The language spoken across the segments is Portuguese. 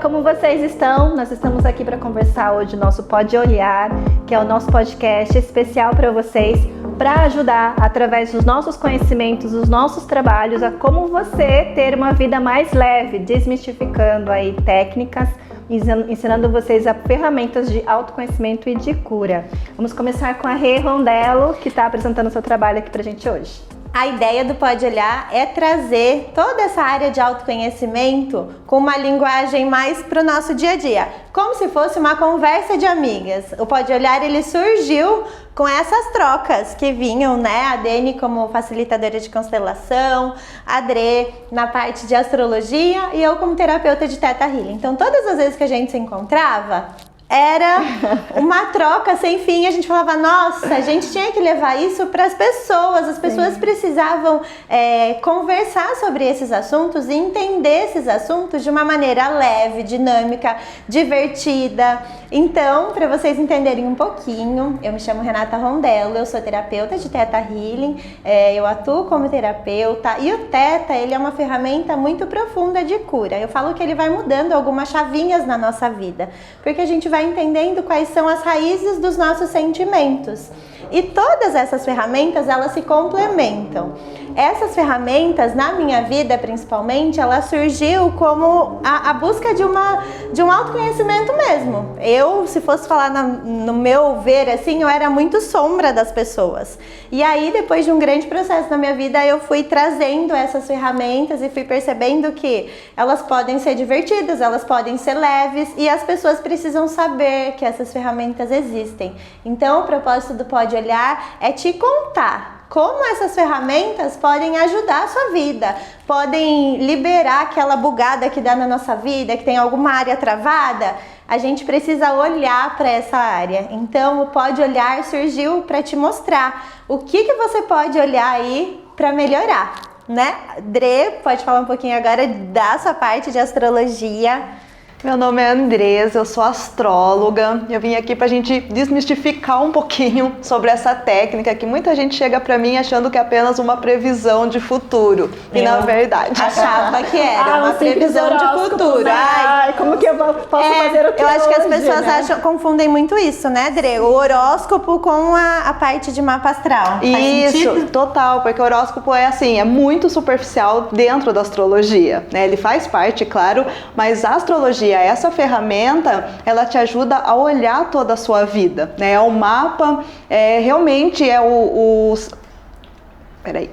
como vocês estão? Nós estamos aqui para conversar hoje o nosso Pode Olhar, que é o nosso podcast especial para vocês, para ajudar através dos nossos conhecimentos, dos nossos trabalhos, a como você ter uma vida mais leve, desmistificando aí técnicas, ensinando vocês a ferramentas de autoconhecimento e de cura. Vamos começar com a Rê Rondello, que está apresentando o seu trabalho aqui pra gente hoje. A ideia do Pode Olhar é trazer toda essa área de autoconhecimento com uma linguagem mais para o nosso dia a dia, como se fosse uma conversa de amigas. O Pode Olhar, ele surgiu com essas trocas que vinham, né? A Dani como facilitadora de constelação, a Dre na parte de astrologia e eu como terapeuta de Theta Healing. Então, todas as vezes que a gente se encontrava, era uma troca sem fim. A gente falava, nossa, a gente tinha que levar isso para as pessoas precisavam conversar sobre esses assuntos e entender esses assuntos de uma maneira leve, dinâmica, divertida. Então, para vocês entenderem um pouquinho, eu me chamo Renata Rondello, eu sou terapeuta de Theta Healing, eu atuo como terapeuta e o Theta, ele é uma ferramenta muito profunda de cura. Eu falo que ele vai mudando algumas chavinhas na nossa vida, porque a gente vai entendendo quais são as raízes dos nossos sentimentos. E todas essas ferramentas, elas se complementam. Essas ferramentas, na minha vida principalmente, ela surgiu como a busca de um autoconhecimento mesmo. Eu, se fosse falar no meu ver, assim, eu era muito sombra das pessoas. E aí, depois de um grande processo na minha vida, eu fui trazendo essas ferramentas e fui percebendo que elas podem ser divertidas, elas podem ser leves e as pessoas precisam saber que essas ferramentas existem. Então, o propósito do Pode Olhar é te contar como essas ferramentas podem ajudar a sua vida, podem liberar aquela bugada que dá na nossa vida, que tem alguma área travada. A gente precisa olhar para essa área. Então, o Pode Olhar surgiu para te mostrar o que você pode olhar aí para melhorar, né? Dre, pode falar um pouquinho agora da sua parte de astrologia. Meu nome é Andresa, eu sou astróloga. Eu vim aqui pra gente desmistificar um pouquinho sobre essa técnica que muita gente chega pra mim achando que é apenas uma previsão de futuro. E na verdade achava que era uma previsão de futuro. Ai, como que eu posso fazer o que eu acho que as pessoas né? confundem muito isso, né, Dre? O horóscopo com a parte de mapa astral. Isso, total, porque o horóscopo é assim, é muito superficial dentro da astrologia, né? Ele faz parte, claro, mas a astrologia, essa ferramenta, ela te ajuda a olhar toda a sua vida, né? O mapa realmente é Peraí.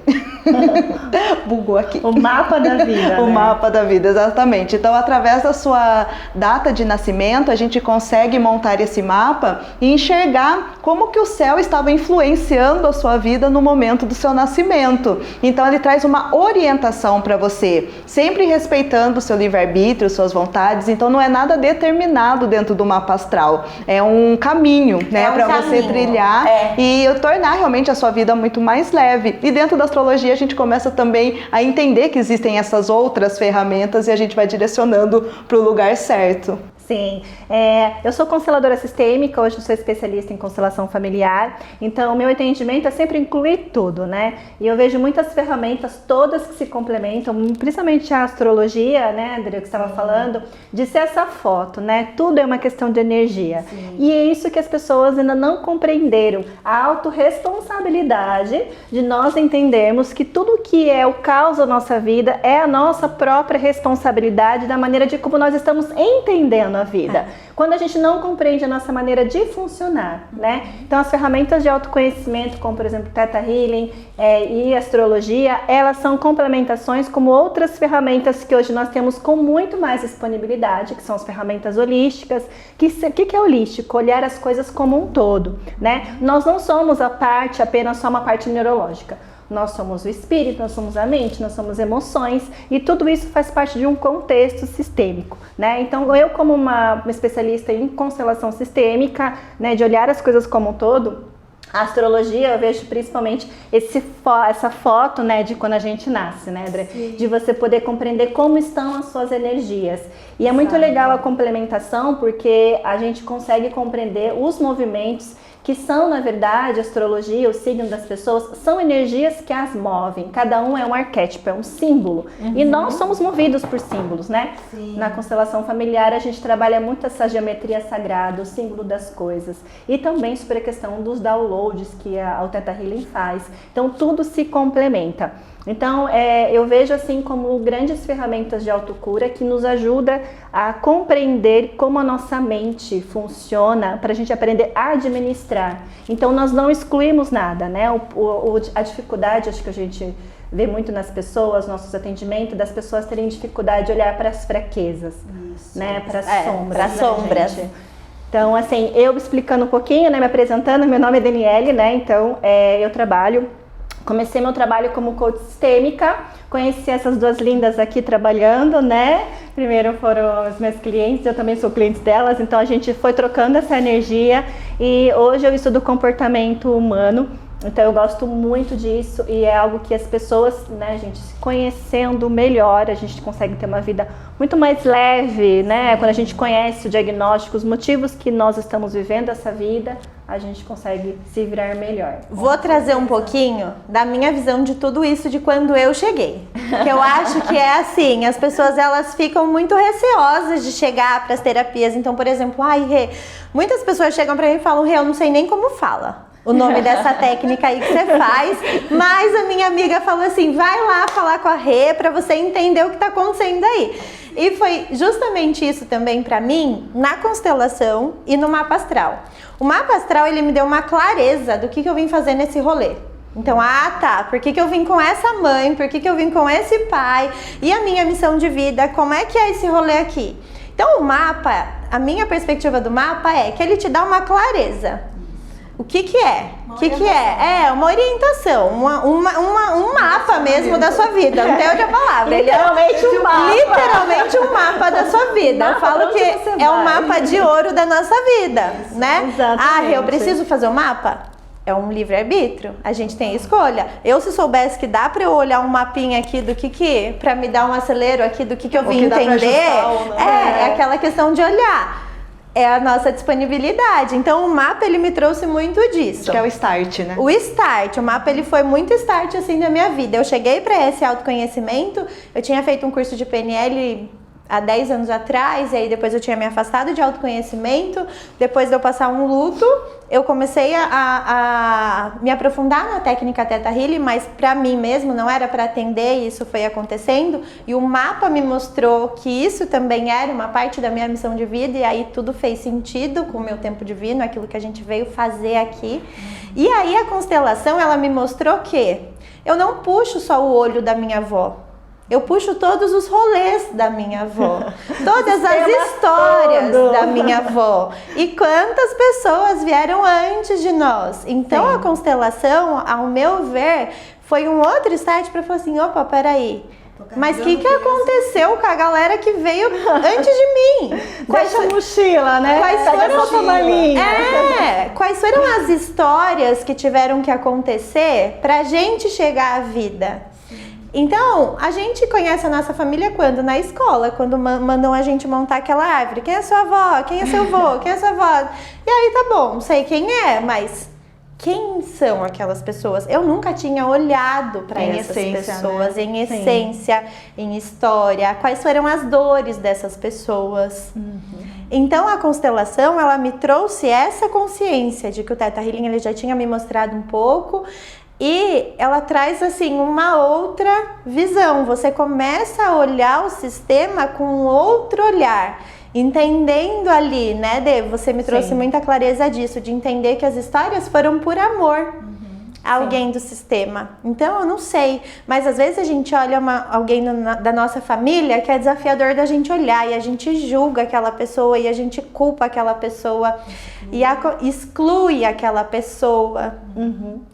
Bugou aqui. O mapa da vida. O mapa da vida, exatamente. Então, através da sua data de nascimento, a gente consegue montar esse mapa e enxergar como que o céu estava influenciando a sua vida no momento do seu nascimento. Então, ele traz uma orientação para você, sempre respeitando o seu livre-arbítrio, suas vontades. Então, não é nada determinado dentro do mapa astral. É um caminho, né, para você trilhar e tornar realmente a sua vida muito mais leve. E dentro da astrologia a gente começa também a entender que existem essas outras ferramentas e a gente vai direcionando para o lugar certo. Sim, eu sou consteladora sistêmica, hoje sou especialista em constelação familiar, então o meu atendimento é sempre incluir tudo, né? E eu vejo muitas ferramentas, todas que se complementam, principalmente a astrologia, né, André, que estava falando, de ser essa foto, né? Tudo é uma questão de energia. Sim. E é isso que as pessoas ainda não compreenderam, a autorresponsabilidade de nós entendermos que tudo que é o caos da nossa vida é a nossa própria responsabilidade da maneira de como nós estamos entendendo a vida. Quando a gente não compreende a nossa maneira de funcionar, né? Então as ferramentas de autoconhecimento, como por exemplo Theta Healing e astrologia, elas são complementações como outras ferramentas que hoje nós temos com muito mais disponibilidade, que são as ferramentas holísticas. Que é holístico? Olhar as coisas como um todo, né? Nós não somos apenas só uma parte neurológica. Nós somos o espírito, nós somos a mente, nós somos emoções e tudo isso faz parte de um contexto sistêmico, né? Então eu como uma especialista em constelação sistêmica, né, de olhar as coisas como um todo, a astrologia eu vejo principalmente essa foto, né, de quando a gente nasce, né, André? De você poder compreender como estão as suas energias. E é muito legal a complementação porque a gente consegue compreender os movimentos que são, na verdade, a astrologia, o signo das pessoas, são energias que as movem. Cada um é um arquétipo, é um símbolo. E nós somos movidos por símbolos, né? Sim. Na constelação familiar, a gente trabalha muito essa geometria sagrada, o símbolo das coisas. E também sobre a questão dos downloads que o Theta Healing faz. Então, tudo se complementa. Então, eu vejo assim como grandes ferramentas de autocura que nos ajuda a compreender como a nossa mente funciona para a gente aprender a administrar. Então, nós não excluímos nada, né? A dificuldade, acho que a gente vê muito nas pessoas, nossos atendimentos, das pessoas terem dificuldade de olhar para as fraquezas, né? Para as sombras. Para as sombras. Gente. Então, assim, eu explicando um pouquinho, né? Me apresentando, meu nome é Daniele, né? Então, eu comecei meu trabalho como coach sistêmica, conheci essas duas lindas aqui trabalhando, né? Primeiro foram os meus clientes, eu também sou cliente delas, então a gente foi trocando essa energia e hoje eu estudo comportamento humano, então eu gosto muito disso e é algo que as pessoas, né, gente, se conhecendo melhor, a gente consegue ter uma vida muito mais leve, né? Quando a gente conhece o diagnóstico, os motivos que nós estamos vivendo essa vida, a gente consegue se virar melhor. Vou trazer um pouquinho da minha visão de tudo isso de quando eu cheguei. Que eu acho que é assim, as pessoas elas ficam muito receosas de chegar para as terapias. Então, por exemplo, Rê, muitas pessoas chegam para mim e falam, Rê, eu não sei nem como fala o nome dessa técnica aí que você faz, mas a minha amiga falou assim, vai lá falar com a Rê para você entender o que está acontecendo aí. E foi justamente isso também para mim na constelação e no mapa astral. O mapa astral, ele me deu uma clareza do que eu vim fazer nesse rolê. Então, tá, por que eu vim com essa mãe, por que eu vim com esse pai, e a minha missão de vida, como é que é esse rolê aqui? Então, o mapa, a minha perspectiva do mapa é que ele te dá uma clareza. O que é? O que é? É uma orientação, um mapa mesmo da sua vida, não tem outra palavra. Literalmente um mapa. Literalmente um mapa da sua vida. Eu falo que é o mapa de ouro da nossa vida, né? Exatamente. Eu preciso fazer um mapa? É um livre-arbítrio, a gente tem escolha. Eu, se soubesse que dá pra eu olhar um mapinha aqui do que pra me dar um acelero aqui do que eu vim entender, é aquela questão de olhar. É a nossa disponibilidade. Então, o mapa, ele me trouxe muito disso. Que é o start, né? O start. O mapa, ele foi muito start, assim, na minha vida. Eu cheguei para esse autoconhecimento, eu tinha feito um curso de PNL há 10 anos atrás, e aí depois eu tinha me afastado de autoconhecimento. Depois de eu passar um luto, eu comecei a me aprofundar na técnica Theta Healing, mas para mim mesmo, não era para atender, e isso foi acontecendo. E o mapa me mostrou que isso também era uma parte da minha missão de vida, e aí tudo fez sentido com o meu tempo divino, aquilo que a gente veio fazer aqui. E aí a constelação, ela me mostrou que eu não puxo só o olho da minha avó. Eu puxo todos os rolês da minha avó, todas as histórias da minha avó e quantas pessoas vieram antes de nós. Então, a constelação, ao meu ver, foi um outro start para falar assim, opa, peraí, mas o que aconteceu com a galera que veio antes de mim? Deixa a mochila, né? Quais foram as histórias que tiveram que acontecer pra gente chegar à vida? Então, a gente conhece a nossa família quando? Na escola, quando mandam a gente montar aquela árvore. Quem é sua avó? Quem é seu avô? Quem é sua avó? E aí, tá bom, sei quem é, mas quem são aquelas pessoas? Eu nunca tinha olhado para essas pessoas, né? Em essência, em história. Quais foram as dores dessas pessoas? Então, a constelação, ela me trouxe essa consciência de que o Theta Healing, ele já tinha me mostrado um pouco. E ela traz, assim, uma outra visão. Você começa a olhar o sistema com outro olhar. Entendendo ali, né, Dê? Você me trouxe muita clareza disso, de entender que as histórias foram por amor a alguém do sistema. Então, eu não sei, mas às vezes a gente olha alguém da nossa família que é desafiador da gente olhar, e a gente julga aquela pessoa, e a gente culpa aquela pessoa, e exclui aquela pessoa.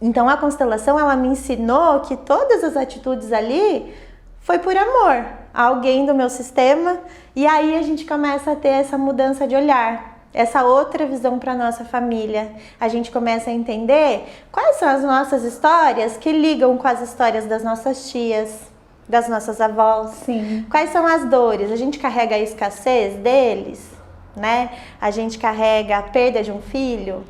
Então, a constelação, ela me ensinou que todas as atitudes ali foi por amor a alguém do meu sistema, e aí a gente começa a ter essa mudança de olhar, essa outra visão para nossa família. A gente começa a entender quais são as nossas histórias que ligam com as histórias das nossas tias, das nossas avós. Quais são as dores? A gente carrega a escassez deles, né? A gente carrega a perda de um filho.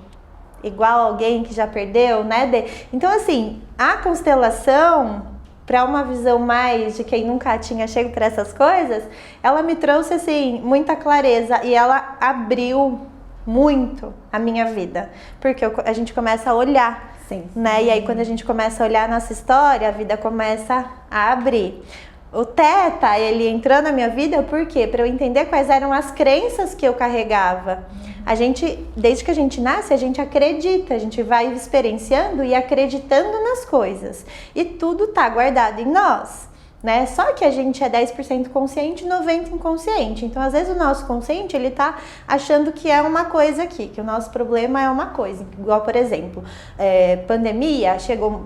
igual alguém que já perdeu, né? Então, assim, a constelação, para uma visão mais de quem nunca tinha chego para essas coisas, ela me trouxe, assim, muita clareza e ela abriu muito a minha vida, porque a gente começa a olhar, Sim. né? E aí, quando a gente começa a olhar a nossa história, a vida começa a abrir. O Theta, ele entrou na minha vida por quê? Para eu entender quais eram as crenças que eu carregava. A gente, desde que a gente nasce, a gente acredita, a gente vai experienciando e acreditando nas coisas. E tudo tá guardado em nós, né? Só que a gente é 10% consciente e 90% inconsciente. Então, às vezes, o nosso consciente, ele tá achando que é uma coisa aqui, que o nosso problema é uma coisa. Igual, por exemplo, pandemia,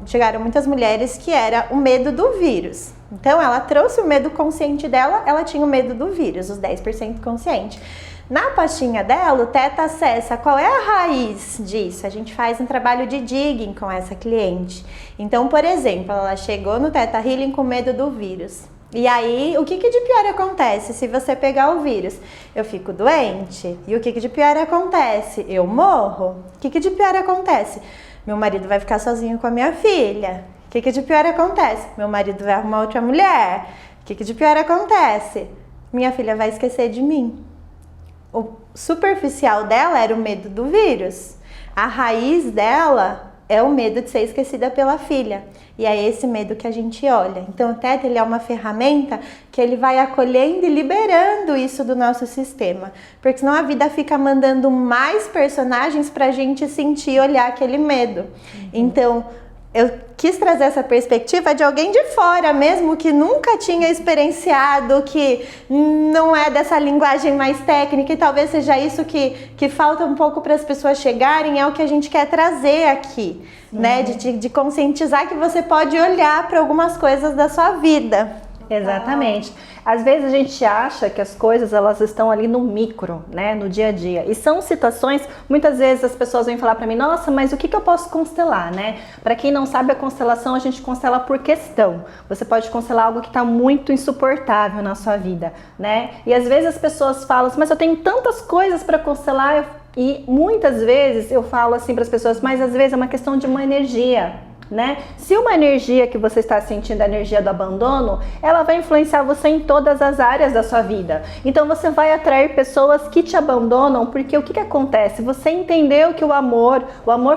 chegaram muitas mulheres que era o medo do vírus. Então, ela trouxe o medo consciente dela, ela tinha o medo do vírus, os 10% consciente. Na pastinha dela, o Theta acessa qual é a raiz disso. A gente faz um trabalho de digging com essa cliente. Então, por exemplo, ela chegou no Theta Healing com medo do vírus. E aí, o que de pior acontece se você pegar o vírus? Eu fico doente. E o que de pior acontece? Eu morro. O que de pior acontece? Meu marido vai ficar sozinho com a minha filha. O que de pior acontece? Meu marido vai arrumar outra mulher. O que de pior acontece? Minha filha vai esquecer de mim. O superficial dela era o medo do vírus. A raiz dela é o medo de ser esquecida pela filha. E é esse medo que a gente olha. Então o Theta, ele é uma ferramenta que ele vai acolhendo e liberando isso do nosso sistema. Porque senão a vida fica mandando mais personagens pra gente sentir e olhar aquele medo. Então, eu quis trazer essa perspectiva de alguém de fora mesmo, que nunca tinha experienciado, que não é dessa linguagem mais técnica, e talvez seja isso que falta um pouco para as pessoas chegarem, é o que a gente quer trazer aqui, né? De conscientizar que você pode olhar para algumas coisas da sua vida. Exatamente. Às vezes a gente acha que as coisas elas estão ali no micro, né, no dia a dia. E são situações, muitas vezes as pessoas vêm falar para mim, nossa, mas o que eu posso constelar, né? Para quem não sabe, a constelação a gente constela por questão. Você pode constelar algo que está muito insuportável na sua vida, né? E às vezes as pessoas falam, mas eu tenho tantas coisas para constelar. E muitas vezes eu falo assim para as pessoas, mas às vezes é uma questão de uma energia. Né? Se uma energia que você está sentindo, a energia do abandono, ela vai influenciar você em todas as áreas da sua vida. Então você vai atrair pessoas que te abandonam, porque o que acontece? Você entendeu que o amor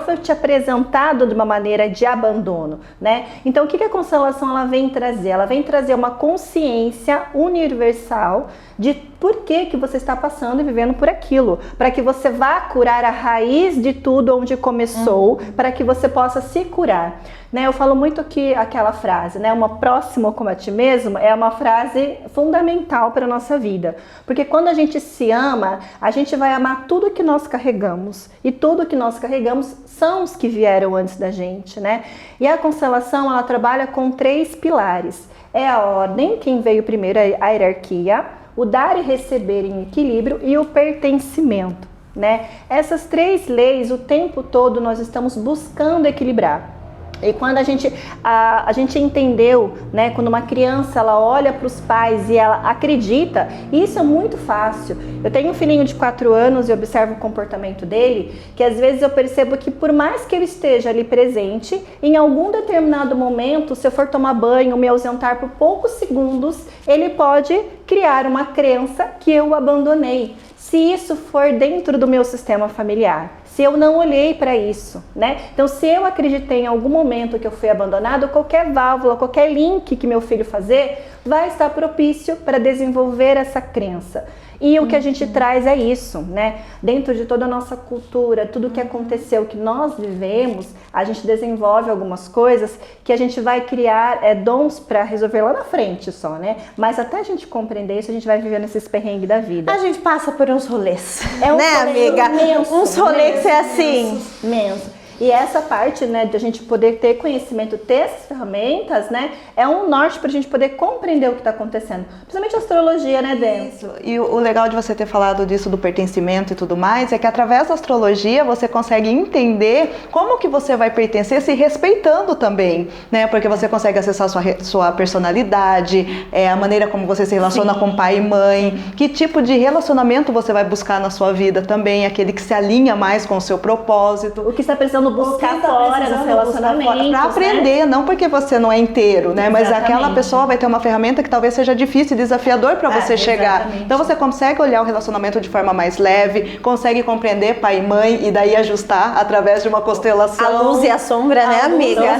foi te apresentado de uma maneira de abandono, né? Então o que a constelação ela vem trazer? Ela vem trazer uma consciência universal de por que você está passando e vivendo por aquilo, para que você vá curar a raiz de tudo onde começou, para que você possa se curar. Né, eu falo muito que aquela frase, né, uma próxima como a ti mesmo, é uma frase fundamental para a nossa vida. Porque quando a gente se ama, a gente vai amar tudo que nós carregamos. E tudo que nós carregamos são os que vieram antes da gente, né? E a constelação, ela trabalha com 3 pilares. É a ordem, quem veio primeiro, a hierarquia, o dar e receber em equilíbrio e o pertencimento, né? Essas 3 leis, o tempo todo, nós estamos buscando equilibrar. E quando a gente entendeu, né, quando uma criança ela olha para os pais e ela acredita, isso é muito fácil. Eu tenho um filhinho de 4 anos e observo o comportamento dele, que às vezes eu percebo que por mais que ele esteja ali presente, em algum determinado momento, se eu for tomar banho, me ausentar por poucos segundos, ele pode criar uma crença que eu abandonei. Se isso for dentro do meu sistema familiar, se eu não olhei para isso, né? Então, se eu acreditei em algum momento que eu fui abandonado, qualquer válvula, qualquer link que meu filho fazer, vai estar propício para desenvolver essa crença. E o que a gente traz é isso, né? Dentro de toda a nossa cultura, tudo que aconteceu, que nós vivemos, a gente desenvolve algumas coisas que a gente vai criar dons para resolver lá na frente só, né? Mas até a gente compreender isso, a gente vai vivendo esses perrengues da vida. A gente passa por uns rolês, né, amiga? Imenso, uns rolês que é assim. Imenso. E essa parte, né, de a gente poder ter conhecimento, ter essas ferramentas, né, é um norte para a gente poder compreender o que está acontecendo. Principalmente a astrologia, né, Dê? Isso. E o legal de você ter falado disso do pertencimento e tudo mais é que através da astrologia você consegue entender como que você vai pertencer se respeitando também, né? Porque você consegue acessar sua personalidade, a maneira como você se relaciona com pai e mãe, que tipo de relacionamento você vai buscar na sua vida também, aquele que se alinha mais com o seu propósito. O que está precisando buscar fora nos relacionamentos, para aprender, né? Não porque você não é inteiro, né? Mas aquela pessoa vai ter uma ferramenta que talvez seja difícil e desafiador para você chegar. Exatamente. Então você consegue olhar o relacionamento de forma mais leve, consegue compreender pai e mãe e daí ajustar através de uma constelação. A luz e a sombra, né, amiga?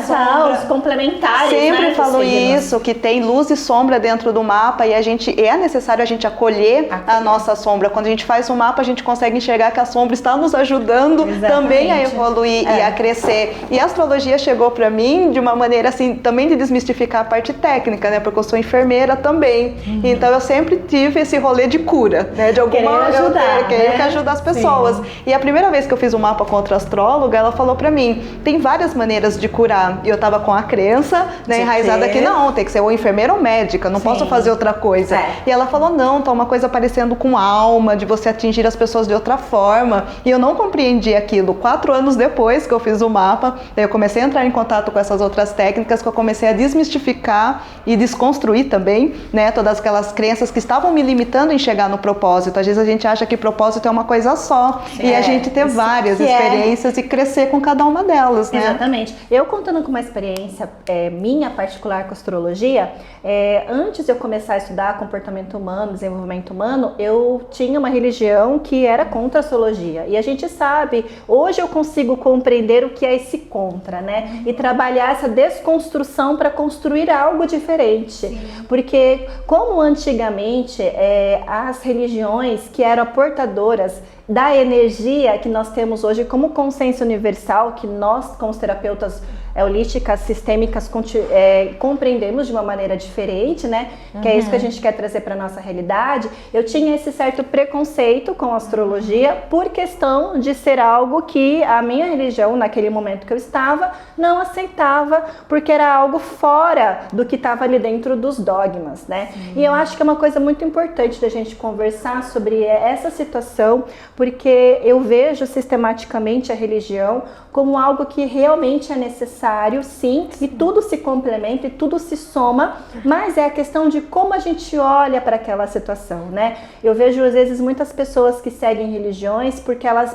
Os complementares. Sempre né, falo isso, que tem luz e sombra dentro do mapa e é necessário a gente acolher a nossa sombra. Quando a gente faz um mapa, a gente consegue enxergar que a sombra está nos ajudando também a evoluir e a crescer. E a astrologia chegou para mim de uma maneira assim, também de desmistificar a parte técnica, né? Porque eu sou enfermeira também. Então eu sempre tive esse rolê de cura, né? De alguma ajudar, querer que ajudar as pessoas. Sim. E a primeira vez que eu fiz um mapa com outra astróloga, ela falou pra mim, tem várias maneiras de curar. E eu tava com a crença, né, enraizada que não, tem que ser ou enfermeira ou médica, não posso fazer outra coisa. E ela falou, não, tá uma coisa parecendo com alma, de você atingir as pessoas de outra forma. E eu não compreendi aquilo. 4 anos depois que eu fiz o mapa, eu comecei a entrar em contato com essas outras técnicas, que eu comecei a desmistificar e desconstruir também, né, todas aquelas crenças que estavam me limitando em chegar no propósito. Às vezes a gente acha que propósito é uma coisa só. E a gente ter várias experiências e crescer com cada uma delas, né? Exatamente. Eu contando com uma experiência minha particular com astrologia, antes de eu começar a estudar comportamento humano, desenvolvimento humano, eu tinha uma religião que era contra a astrologia. E a gente sabe, hoje eu consigo compreender o que é esse contra, né? E trabalhar essa desconstrução para construir algo diferente. Sim. Porque como antigamente as religiões que eram portadoras da energia que nós temos hoje como consciência universal, que nós como terapeutas holísticas, sistêmicas, compreendemos de uma maneira diferente, né? Que é isso que a gente quer trazer para nossa realidade. Eu tinha esse certo preconceito com a astrologia por questão de ser algo que a minha religião, naquele momento que eu estava, não aceitava, porque era algo fora do que estava ali dentro dos dogmas, né? E eu acho que é uma coisa muito importante da gente conversar sobre essa situação, porque eu vejo sistematicamente a religião como algo que realmente é necessário, sim, e tudo se complementa e tudo se soma, mas é a questão de como a gente olha para aquela situação, né? Eu vejo às vezes muitas pessoas que seguem religiões porque elas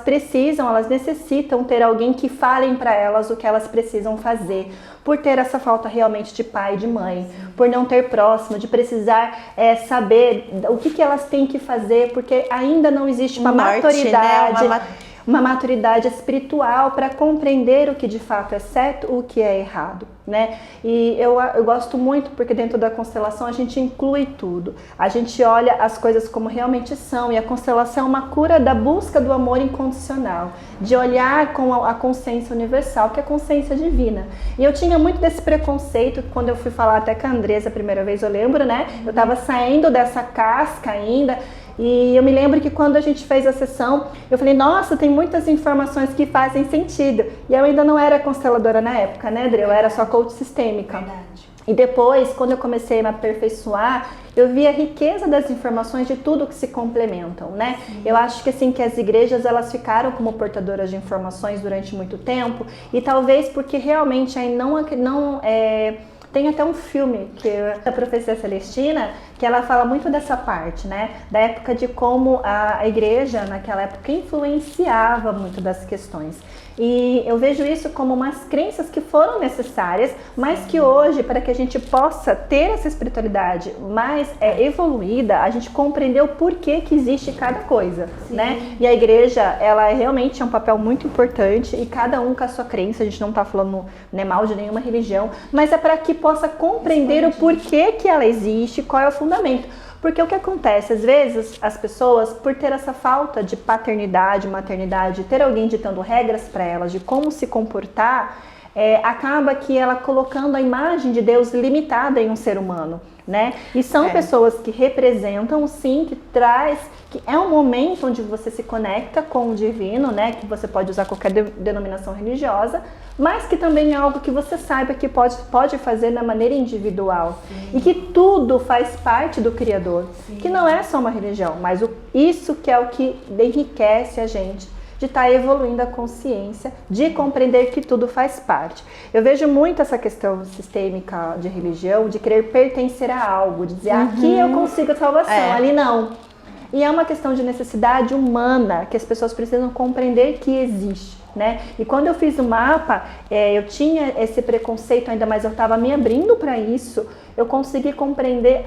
necessitam ter alguém que falem para elas o que elas precisam fazer, por ter essa falta realmente de pai e de mãe, por não ter próximo, de precisar saber o que elas têm que fazer, porque ainda não existe uma maturidade, né? Uma maturidade espiritual para compreender o que de fato é certo, o que é errado, né? E eu gosto muito porque dentro da constelação a gente inclui tudo. A gente olha as coisas como realmente são, e a constelação é uma cura da busca do amor incondicional, de olhar com a consciência universal, que é a consciência divina. E eu tinha muito desse preconceito quando eu fui falar até com a Andressa a primeira vez, eu lembro, né? Eu tava saindo dessa casca ainda. E eu me lembro que quando a gente fez a sessão, eu falei, nossa, tem muitas informações que fazem sentido. E eu ainda não era consteladora na época, né, Adri? Eu era só coach sistêmica. Verdade. E depois, quando eu comecei a me aperfeiçoar, eu vi a riqueza das informações de tudo que se complementam, né? Sim. Eu acho que assim, que as igrejas, elas ficaram como portadoras de informações durante muito tempo, e talvez porque realmente aí tem até um filme que a professora Celestina, que ela fala muito dessa parte, né? Da época de como a igreja, naquela época, influenciava muito das questões. E eu vejo isso como umas crenças que foram necessárias, mas que hoje, para que a gente possa ter essa espiritualidade mais evoluída, a gente compreendeu o porquê que existe cada coisa, né? E a igreja, ela realmente é um papel muito importante, e cada um com a sua crença. A gente não está falando, né, mal de nenhuma religião, mas é para que possa compreender o porquê que ela existe, qual é o fundamento. Porque o que acontece, às vezes, as pessoas, por ter essa falta de paternidade, maternidade, ter alguém ditando regras para elas de como se comportar, acaba que ela colocando a imagem de Deus limitada em um ser humano, né? E são pessoas que representam, sim, que é um momento onde você se conecta com o divino, né? Que você pode usar qualquer denominação religiosa, mas que também é algo que você saiba que pode fazer da maneira individual. Sim. E que tudo faz parte do Criador. Sim. Que não é só uma religião, mas isso que é o que enriquece a gente, de estar evoluindo a consciência, de compreender que tudo faz parte. Eu vejo muito essa questão sistêmica de religião, de querer pertencer a algo, de dizer, aqui eu consigo a salvação, ali não. E é uma questão de necessidade humana, que as pessoas precisam compreender que existe, né? E quando eu fiz o mapa, eu tinha esse preconceito ainda, mas eu estava me abrindo para isso, eu consegui compreender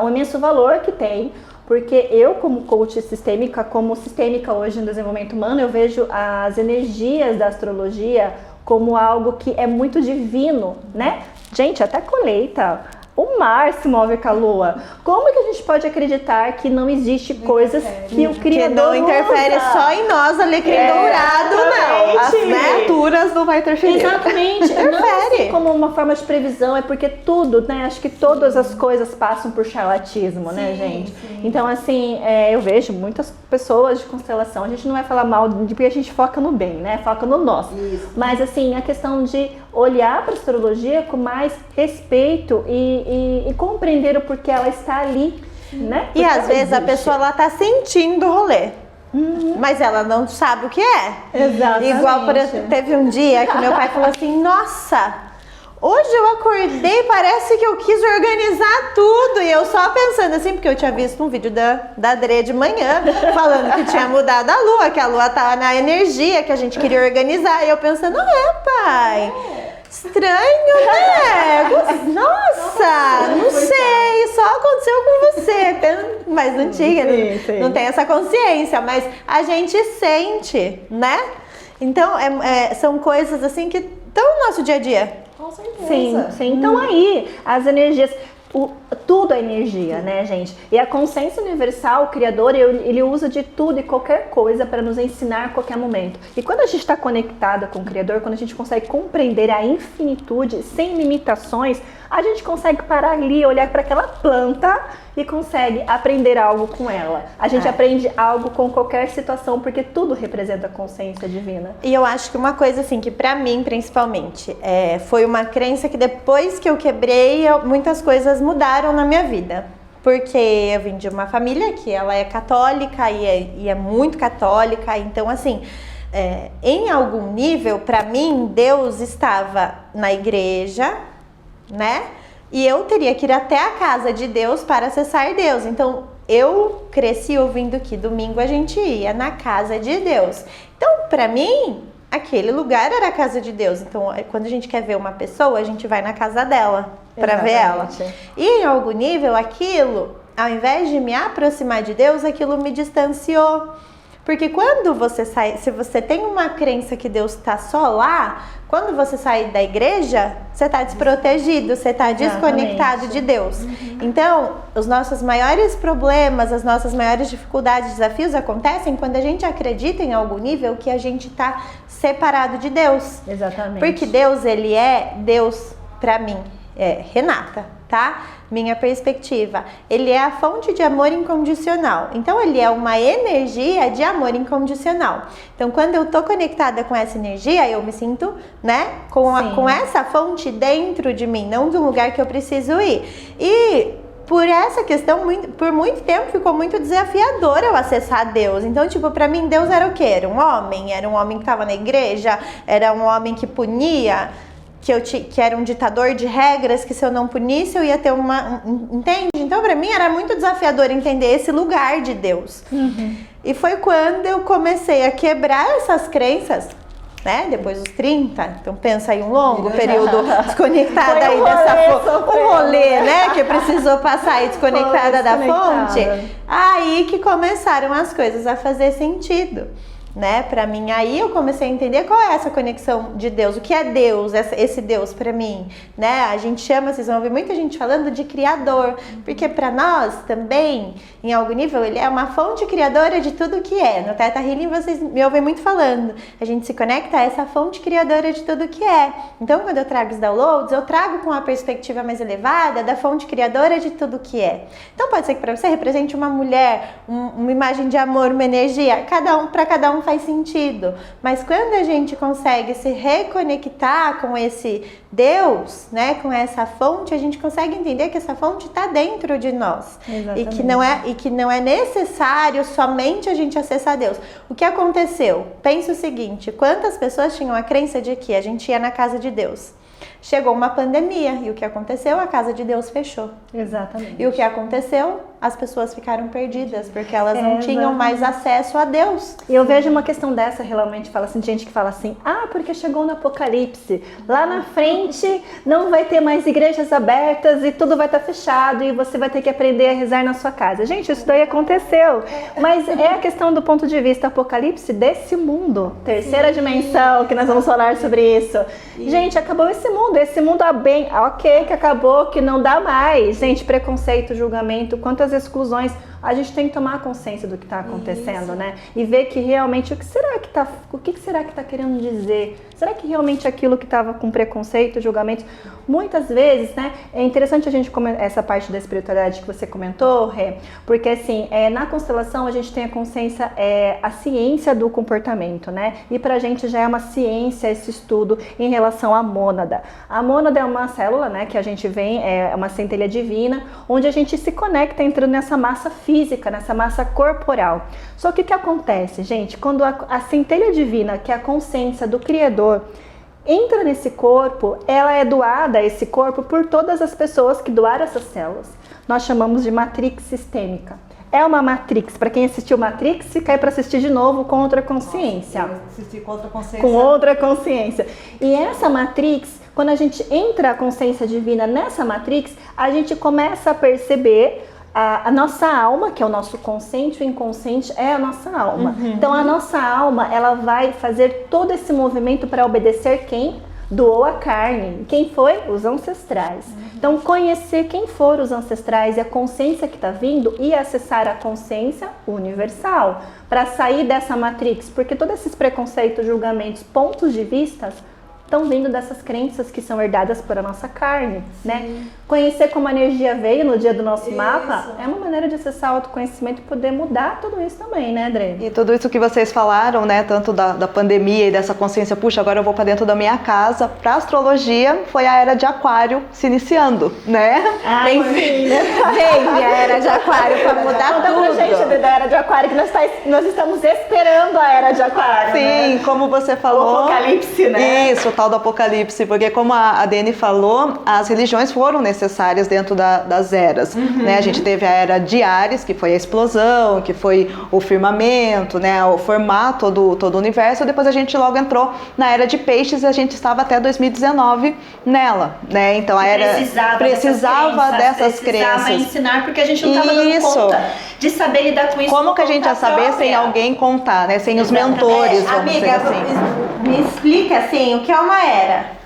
o imenso valor que tem. Porque eu, como coach sistêmica, como sistêmica hoje no desenvolvimento humano, eu vejo as energias da astrologia como algo que é muito divino, né? Gente, até colheita, o mar se move com a lua. Como que a gente pode acreditar que não existe coisas que o Criador que não interfere usa? Só em nós, alecrim dourado, não. As criaturas não vai interferir. Exatamente. Não é assim como uma forma de previsão, é porque tudo, né? Acho que todas as coisas passam por charlatismo, né, gente? Sim. Então, assim, eu vejo muitas pessoas de constelação, a gente não vai falar mal, porque a gente foca no bem, né? Foca no nosso. Isso. Mas, assim, a questão de olhar para a astrologia com mais respeito e compreender o porquê ela está ali, né? E às vezes a pessoa ela tá sentindo o rolê, mas ela não sabe o que é. Exatamente. Igual, teve um dia que meu pai falou assim, nossa, hoje eu acordei, parece que eu quis organizar tudo. E eu só pensando assim, porque eu tinha visto um vídeo da Dre de manhã, falando que tinha mudado a lua, que a lua tava na energia, que a gente queria organizar. E eu pensando, pai, estranho, né? Nossa, não sei, só aconteceu com você. Mas não tinha, não tem essa consciência, mas a gente sente, né? Então, são coisas assim que estão no nosso dia a dia. Com certeza. Sim. Então aí, as energias, tudo é energia, né, gente? E a consciência universal, o Criador, ele usa de tudo e qualquer coisa para nos ensinar a qualquer momento. E quando a gente está conectada com o Criador, quando a gente consegue compreender a infinitude sem limitações, a gente consegue parar ali, olhar para aquela planta e consegue aprender algo com ela. A gente aprende algo com qualquer situação, porque tudo representa a consciência divina. E eu acho que uma coisa assim, que pra mim principalmente, foi uma crença que depois que eu quebrei, muitas coisas mudaram na minha vida. Porque eu vim de uma família que ela é católica e é muito católica, então assim, em algum nível, pra mim, Deus estava na igreja, né? E eu teria que ir até a casa de Deus para acessar Deus. Então, eu cresci ouvindo que domingo a gente ia na casa de Deus. Então, para mim, aquele lugar era a casa de Deus. Então, quando a gente quer ver uma pessoa, a gente vai na casa dela para ver ela. E em algum nível, aquilo, ao invés de me aproximar de Deus, aquilo me distanciou. Porque quando você sai, se você tem uma crença que Deus está só lá, quando você sai da igreja, você está desprotegido, você está desconectado de Deus. Então, os nossos maiores problemas, as nossas maiores dificuldades, desafios acontecem quando a gente acredita em algum nível que a gente está separado de Deus. Exatamente. Porque Deus, ele é Deus para mim, Renata, tá? Minha perspectiva, ele é a fonte de amor incondicional. Então, ele é uma energia de amor incondicional. Então, quando eu tô conectada com essa energia, eu me sinto, né, com essa fonte dentro de mim, não de um lugar que eu preciso ir. E por essa questão, por muito tempo, ficou muito desafiador eu acessar Deus. Então, tipo, pra mim, Deus era o quê? Era um homem que tava na igreja, era um homem que punia, que era um ditador de regras, que se eu não punisse eu ia ter entende? Então pra mim era muito desafiador entender esse lugar de Deus. E foi quando eu comecei a quebrar essas crenças, né? Depois dos 30, então pensa aí um longo período desconectada aí um rolê, né? Que precisou passar aí desconectada da fonte. Aí que começaram as coisas a fazer sentido, né, para mim. Aí eu comecei a entender qual é essa conexão de Deus, o que é Deus, esse Deus para mim, né? A gente chama, vocês vão ouvir muita gente falando de criador, porque para nós também, em algum nível, ele é uma fonte criadora de tudo que é. No Theta Healing vocês me ouvem muito falando, a gente se conecta a essa fonte criadora de tudo que é. Então, quando eu trago os downloads, eu trago com uma perspectiva mais elevada da fonte criadora de tudo que é. Então, pode ser que para você represente uma mulher, uma imagem de amor, uma energia, para cada um faz sentido. Mas quando a gente consegue se reconectar com esse Deus, né, com essa fonte, a gente consegue entender que essa fonte está dentro de nós. Exatamente. E que não é necessário somente a gente acessar Deus. O que aconteceu? Pensa o seguinte, quantas pessoas tinham a crença de que a gente ia na casa de Deus? Chegou uma pandemia e o que aconteceu? A casa de Deus fechou. Exatamente. E o que aconteceu? As pessoas ficaram perdidas, porque elas não tinham mais acesso a Deus. E eu vejo uma questão dessa, realmente, fala assim, gente que fala assim, porque chegou no Apocalipse, lá na frente não vai ter mais igrejas abertas e tudo vai estar fechado e você vai ter que aprender a rezar na sua casa. Gente, isso daí aconteceu, mas é a questão do ponto de vista Apocalipse desse mundo, terceira dimensão, que nós vamos falar sobre isso. Gente, acabou esse mundo bem, ok, que acabou, que não dá mais. Gente, preconceito, julgamento, quantas exclusões, a gente tem que tomar consciência do que está acontecendo, né? E ver que realmente o que será que está querendo dizer? Será que realmente aquilo que estava com preconceito, julgamento, muitas vezes, né? É interessante a gente comentar essa parte da espiritualidade que você comentou, Rê, porque assim, na constelação a gente tem a consciência, a ciência do comportamento, né? E pra gente já é uma ciência esse estudo em relação à mônada. A mônada é uma célula, né? Que a gente vem, é uma centelha divina, onde a gente se conecta entrando nessa massa física, nessa massa corporal. Só que o que acontece, gente? Quando a centelha divina, que é a consciência do Criador, entra nesse corpo, ela é doada, esse corpo, por todas as pessoas que doaram essas células. Nós chamamos de matrix sistêmica. É uma matrix, para quem assistiu Matrix, cai para assistir de novo com outra consciência. Assistir com outra consciência. Com outra consciência. E essa matrix, quando a gente entra a consciência divina nessa matrix, a gente começa a perceber a nossa alma, que é o nosso consciente, o inconsciente é a nossa alma. Então a nossa alma, ela vai fazer todo esse movimento para obedecer quem doou a carne. Quem foi? Os ancestrais. Então conhecer quem foram os ancestrais e a consciência que está vindo e acessar a consciência universal para sair dessa matrix, porque todos esses preconceitos, julgamentos, pontos de vista estão vindo dessas crenças que são herdadas por a nossa carne, né? Conhecer como a energia veio no dia do nosso mapa é uma maneira de acessar o autoconhecimento e poder mudar tudo isso também, né, André? E tudo isso que vocês falaram, né, tanto da pandemia e dessa consciência, puxa, agora eu vou para dentro da minha casa, para astrologia foi a era de Aquário se iniciando, né? Enfim, vem a era de Aquário para mudar tudo. Conta pra gente da era de Aquário, que nós estamos esperando a era de Aquário. Sim, né? Como você falou. O Apocalipse, né? Isso, o tal do Apocalipse, porque como a Dani falou, as religiões foram necessárias dentro das eras, né? A gente teve a era de Áries, que foi a explosão, que foi o firmamento, né? O formar todo o universo. Depois a gente logo entrou na era de Peixes e a gente estava até 2019 nela, né? Então a era precisava dessas crenças. Precisava ensinar, porque a gente não estava dando conta de saber lidar com isso. Como que a gente ia saber sem alguém contar, né? Sem os mentores, vamos dizer assim. Me explica assim, o que é uma era?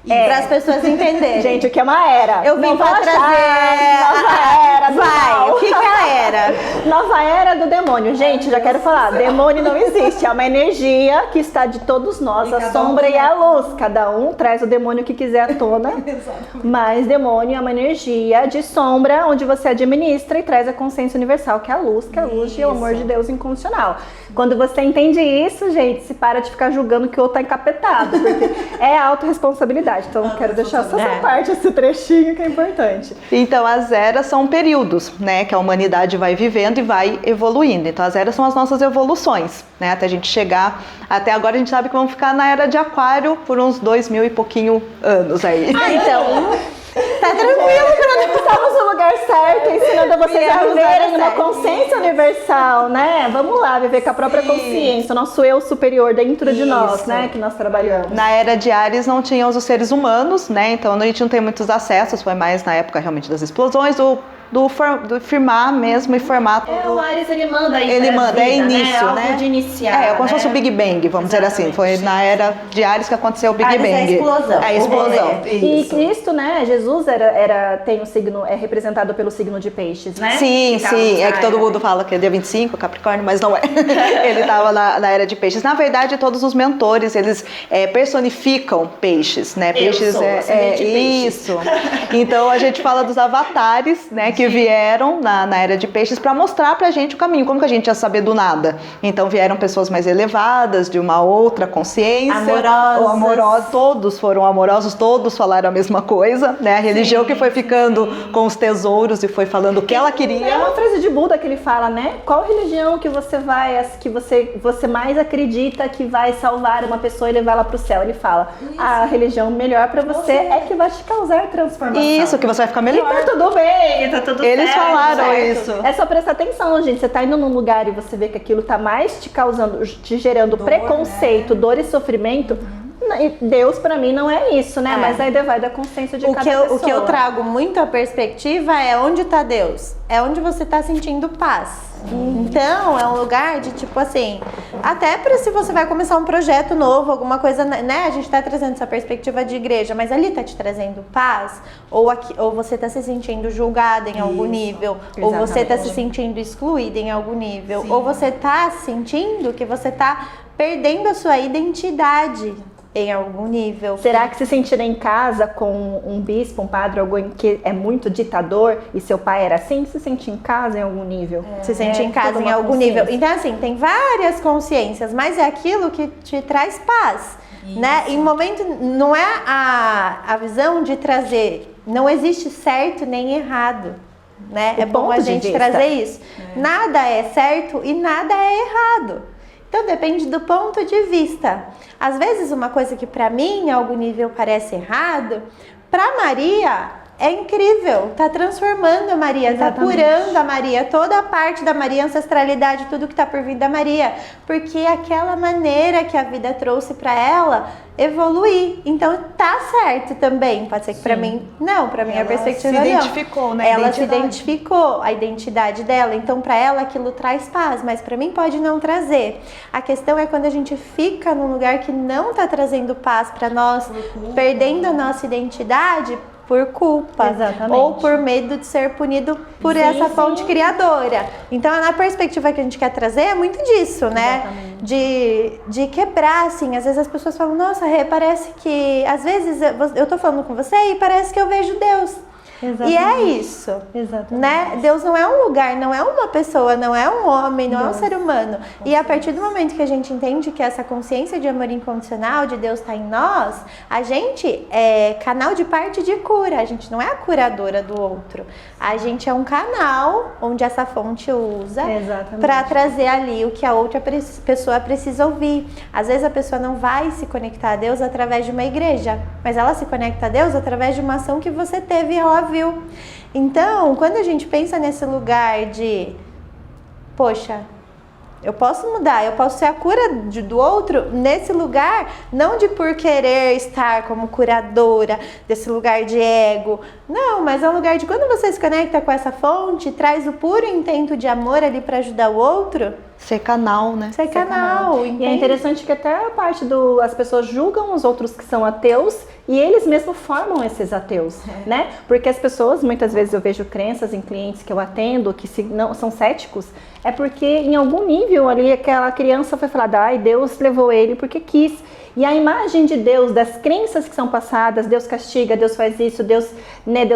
Para as pessoas entenderem. Gente, o que é uma era? Eu vim para trazer nova era do mal. O que é a era? Nova era do demônio. Gente, já quero falar, demônio não existe. É uma energia que está de todos nós, a sombra e a luz. Cada um traz o demônio que quiser à tona. Mas demônio é uma energia de sombra, onde você administra e traz a consciência universal, que é a luz e o amor de Deus incondicional. Quando você entende isso, gente, se para de ficar julgando que o outro tá encapetado, porque é autorresponsabilidade. Então, quero deixar só essa parte, esse trechinho que é importante. Então, as eras são períodos, né, que a humanidade vai vivendo e vai evoluindo. Então, as eras são as nossas evoluções, né, até a gente chegar... Até agora, a gente sabe que vamos ficar na era de Aquário por uns 2000 e pouquinho anos aí. Então... Tá tranquilo, estamos no lugar certo, ensinando vocês a viverem uma consciência universal, né? Vamos lá, viver com a própria consciência, o nosso eu superior dentro de nós, né? Que nós trabalhamos. Na era de Áries não tinham os seres humanos, né? Então a gente não tem muitos acessos, foi mais na época realmente das explosões. do firmar mesmo e formar todo. O Ares, ele manda isso. Ele manda, vida, é início, né? né? Algo de iniciar. É como se fosse o Big Bang, vamos dizer assim. Foi na era de Ares que aconteceu o Big Ares Bang. é a explosão. É a explosão. E Cristo, né? Jesus tem o signo, é representado pelo signo de peixes, né? Sim, Que sim. É que todo né? mundo fala que é dia 25, Capricórnio, mas não é. Ele estava na era de peixes. Na verdade, todos os mentores, eles personificam peixes, né? Peixes isso. Então a gente fala dos avatares, né? Que vieram na era de peixes para mostrar pra gente o caminho. Como que a gente ia saber do nada? Então vieram pessoas mais elevadas, de uma outra consciência. Amorosas. Todos foram amorosos, todos falaram a mesma coisa, né? A religião que foi ficando com os tesouros e foi falando o que ela queria. É uma frase de Buda que ele fala, né? Qual religião que você mais acredita que vai salvar uma pessoa e levá-la para o céu? Ele fala, a religião melhor para você é que vai te causar transformação. Isso, que você vai ficar melhor. E tá tudo bem, tá tudo certo. Eles falaram certo. isso. É só prestar atenção, gente. Você tá indo num lugar e você vê que aquilo tá mais te gerando preconceito, dor e sofrimento. Deus pra mim não é isso, né? Mas aí vai da consciência de cada pessoa. O que eu trago muito a perspectiva é onde tá Deus. É onde você tá sentindo paz. Então, é um lugar de tipo assim, até para se você vai começar um projeto novo, alguma coisa, né? A gente tá trazendo essa perspectiva de igreja, mas ali tá te trazendo paz, ou você tá se sentindo julgada em algum nível, ou você tá se sentindo excluída em algum nível, ou você tá sentindo que você tá perdendo a sua identidade em algum nível. Será que se sentir em casa com um bispo, um padre, alguém que é muito ditador e seu pai era assim, se sentir em casa em algum nível? Se sentir em casa em algum nível. Então assim, tem várias consciências, mas é aquilo que te traz paz, né? Em momento, não é a visão de trazer, não existe certo nem errado, né? É bom a gente trazer isso. Nada é certo e nada é errado. Então depende do ponto de vista. Às vezes uma coisa que para mim em algum nível parece errado, para Maria é incrível, tá transformando a Maria, tá curando a Maria, toda a parte da Maria, ancestralidade, tudo que tá por vir da Maria, porque aquela maneira que a vida trouxe para ela evoluir. Então tá certo também. Pode ser que para mim não, para mim a perspectiva não. Ela se identificou, né? Ela se identificou, a identidade dela. Então para ela aquilo traz paz, mas para mim pode não trazer. A questão é quando a gente fica num lugar que não tá trazendo paz para nós, perdendo a nossa identidade por culpa. Exatamente. Ou por medo de ser punido por essa fonte criadora. Então, na perspectiva que a gente quer trazer é muito disso, né? De quebrar, assim. Às vezes as pessoas falam, nossa, Rê, parece que... Às vezes eu tô falando com você e parece que eu vejo Deus. Exatamente. E é isso, né? Deus não é um lugar, não é uma pessoa, não é um homem, não é um ser humano. E a partir do momento que a gente entende que essa consciência de amor incondicional de Deus está em nós, a gente é canal de parte de cura, a gente não é a curadora do outro. A gente é um canal onde essa fonte usa para trazer ali o que a outra pessoa precisa ouvir. Às vezes a pessoa não vai se conectar a Deus através de uma igreja, mas ela se conecta a Deus através de uma ação que você teve e ela viu. Então, quando a gente pensa nesse lugar de, poxa, eu posso mudar, eu posso ser a cura do outro nesse lugar, não de por querer estar como curadora, desse lugar de ego, não, mas é um lugar de quando você se conecta com essa fonte, traz o puro intento de amor ali para ajudar o outro. Ser canal, né? Ser canal. E é interessante que até a parte as pessoas julgam os outros que são ateus e eles mesmos formam esses ateus, né? Porque as pessoas, muitas vezes eu vejo crenças em clientes que eu atendo que não são céticos, é porque em algum nível ali aquela criança foi falada, ai, Deus levou ele porque quis. E a imagem de Deus, das crenças que são passadas, Deus castiga, Deus faz isso, Deus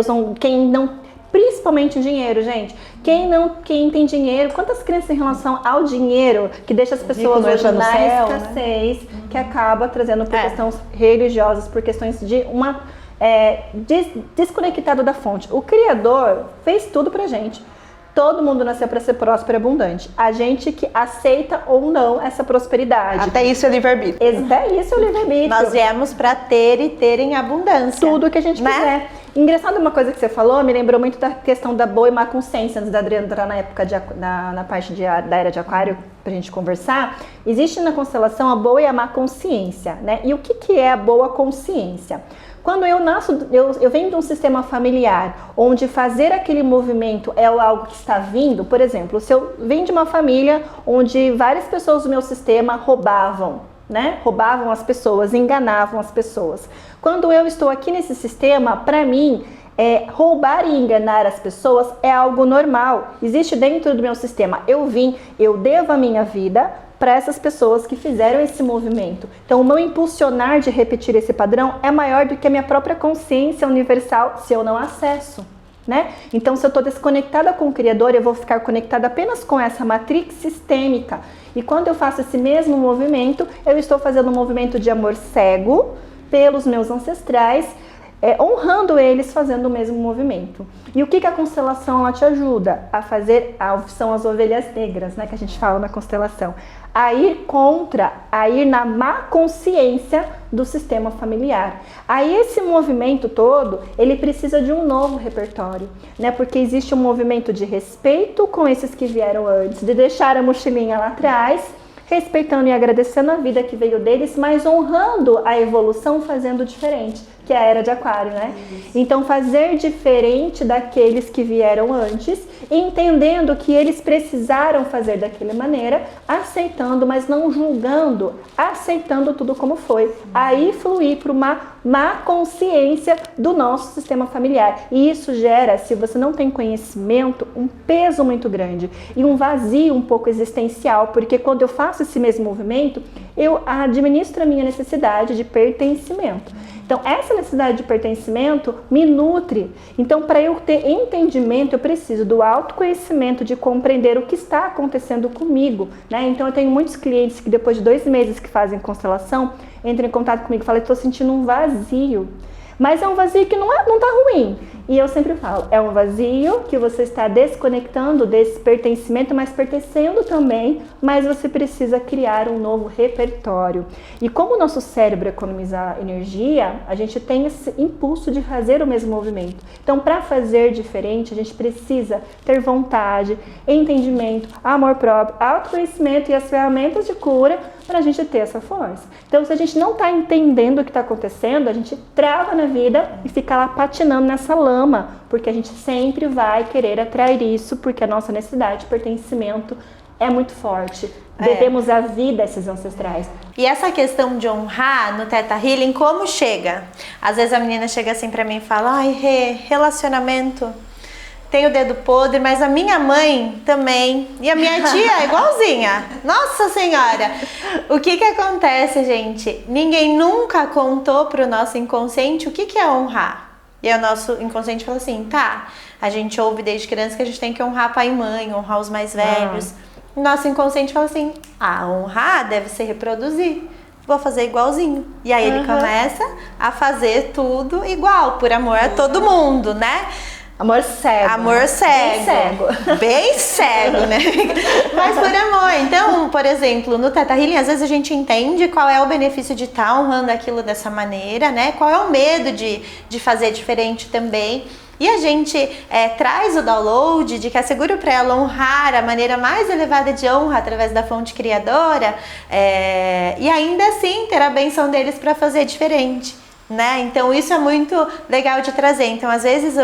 não, quem não... Principalmente o dinheiro, gente. Quem tem dinheiro, quantas crenças em relação ao dinheiro que deixa as pessoas hoje na escassez, que acaba trazendo por questões religiosas, por questões de uma desconectado da fonte. O Criador fez tudo pra gente. Todo mundo nasceu para ser próspero e abundante. A gente que aceita ou não essa prosperidade. Até isso é livre-arbítrio. Até isso é livre-arbítrio. Nós viemos para ter e ter em abundância. Tudo que a gente quiser. Engraçado, uma coisa que você falou, me lembrou muito da questão da boa e má consciência, antes da Adriana entrar na época na parte da era de Aquário, pra gente conversar. Existe na constelação a boa e a má consciência, né? E o que é a boa consciência? Quando eu nasço, eu venho de um sistema familiar, onde fazer aquele movimento é algo que está vindo, por exemplo, se eu venho de uma família onde várias pessoas do meu sistema roubavam, né? Roubavam as pessoas, enganavam as pessoas. Quando eu estou aqui nesse sistema, para mim, roubar e enganar as pessoas é algo normal. Existe dentro do meu sistema. Eu devo a minha vida para essas pessoas que fizeram esse movimento. Então, o meu impulsionar de repetir esse padrão é maior do que a minha própria consciência universal se eu não acesso, né? Então, se eu estou desconectada com o Criador, eu vou ficar conectada apenas com essa matrix sistêmica. E quando eu faço esse mesmo movimento, eu estou fazendo um movimento de amor cego pelos meus ancestrais, honrando eles fazendo o mesmo movimento. E o que a constelação ela te ajuda a fazer? São as ovelhas negras, né, que a gente fala na constelação. A ir na má consciência do sistema familiar. Aí esse movimento todo, ele precisa de um novo repertório, né? Porque existe um movimento de respeito com esses que vieram antes, de deixar a mochilinha lá atrás, respeitando e agradecendo a vida que veio deles, mas honrando a evolução fazendo diferente, que é a era de Aquário, né? Então fazer diferente daqueles que vieram antes, entendendo que eles precisaram fazer daquela maneira, aceitando, mas não julgando, aceitando tudo como foi. Aí fluir para uma má consciência do nosso sistema familiar. E isso gera, se você não tem conhecimento, um peso muito grande e um vazio um pouco existencial, porque quando eu faço esse mesmo movimento, eu administro a minha necessidade de pertencimento. Então, essa necessidade de pertencimento me nutre. Então, para eu ter entendimento, eu preciso do autoconhecimento, de compreender o que está acontecendo comigo, né? Então, eu tenho muitos clientes que depois de 2 meses que fazem constelação, entram em contato comigo e falam, estou sentindo um vazio. Mas é um vazio que não tá ruim. E eu sempre falo, é um vazio que você está desconectando desse pertencimento, mas pertencendo também, mas você precisa criar um novo repertório. E como o nosso cérebro economiza energia, a gente tem esse impulso de fazer o mesmo movimento. Então, para fazer diferente, a gente precisa ter vontade, entendimento, amor próprio, autoconhecimento e as ferramentas de cura para a gente ter essa força. Então, se a gente não está entendendo o que está acontecendo, a gente trava na vida e fica lá patinando nessa lama, porque a gente sempre vai querer atrair isso, porque a nossa necessidade de pertencimento é muito forte. Devemos a vida a esses ancestrais. E essa questão de honrar no Theta Healing, como chega? Às vezes a menina chega assim pra mim e fala, ai, relacionamento, tem o dedo podre, mas a minha mãe também, e a minha tia é igualzinha. Nossa Senhora! O que acontece, gente? Ninguém nunca contou pro nosso inconsciente o que é honrar. E o nosso inconsciente fala assim, tá, a gente ouve desde criança que a gente tem que honrar pai e mãe, honrar os mais velhos. O nosso inconsciente fala assim, honrar deve ser reproduzir. Vou fazer igualzinho. E aí ele começa a fazer tudo igual, por amor a todo mundo, né? Amor cego. Amor cego. Bem cego. Bem cego, né? Mas por amor. Então, por exemplo, no Theta Healing, às vezes a gente entende qual é o benefício de estar honrando aquilo dessa maneira, né? Qual é o medo de fazer diferente também. E a gente traz o download de que é seguro para ela honrar a maneira mais elevada de honra através da fonte criadora e ainda assim ter a benção deles para fazer diferente, né? Então isso é muito legal de trazer. Então às vezes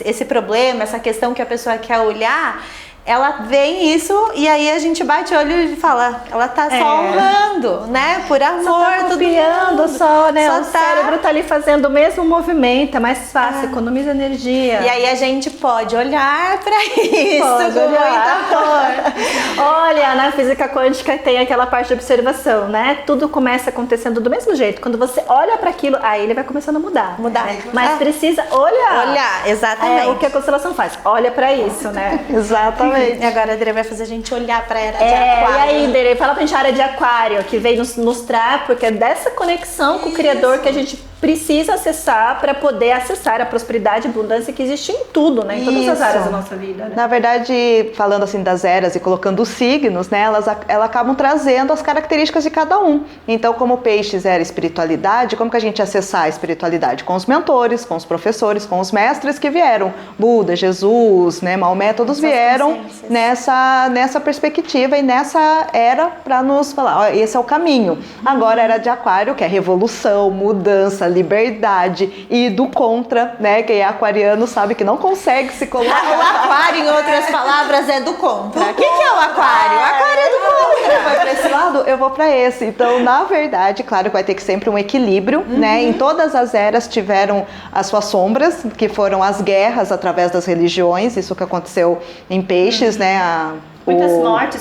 esse problema, essa questão que a pessoa quer olhar, ela vem isso e aí a gente bate o olho e fala, ela tá só honrando, né? Por amor, só tá copiando, só, né? Só o cérebro tá ali fazendo o mesmo movimento, é mais fácil, economiza energia. E aí a gente pode olhar pra isso pode com olhar. muito amor. Olha, na física quântica tem aquela parte de observação, né? Tudo começa acontecendo do mesmo jeito. Quando você olha para aquilo, aí ele vai começando a mudar. Né? Mas precisa olhar. Olhar, exatamente. É o que a constelação faz. Olha para isso, né? Exatamente. E agora a Dere vai fazer a gente olhar pra era de Aquário. E aí, Dere, fala pra gente a área de Aquário, que veio nos mostrar, porque é dessa conexão com o Criador que a gente precisa acessar para poder acessar a prosperidade e abundância que existe em tudo, né? Em todas as áreas da nossa vida. Né? Na verdade, falando assim das eras e colocando os signos, né? Elas acabam trazendo as características de cada um. Então, como Peixes era espiritualidade, como que a gente acessar a espiritualidade? Com os mentores, com os professores, com os mestres que vieram. Buda, Jesus, né? Maomé, todos vieram nessa perspectiva e nessa era para nos falar, ó, esse é o caminho. Agora era de Aquário, que é revolução, mudança, essa liberdade e do contra, né? Quem é aquariano sabe que não consegue se colocar. O aquário, em outras palavras, é do contra. O que é o aquário? O aquário é do contra. Vai pra esse lado, eu vou pra esse. Então, na verdade, claro que vai ter que sempre um equilíbrio, né? Em todas as eras tiveram as suas sombras, que foram as guerras através das religiões, isso que aconteceu em Peixes, né?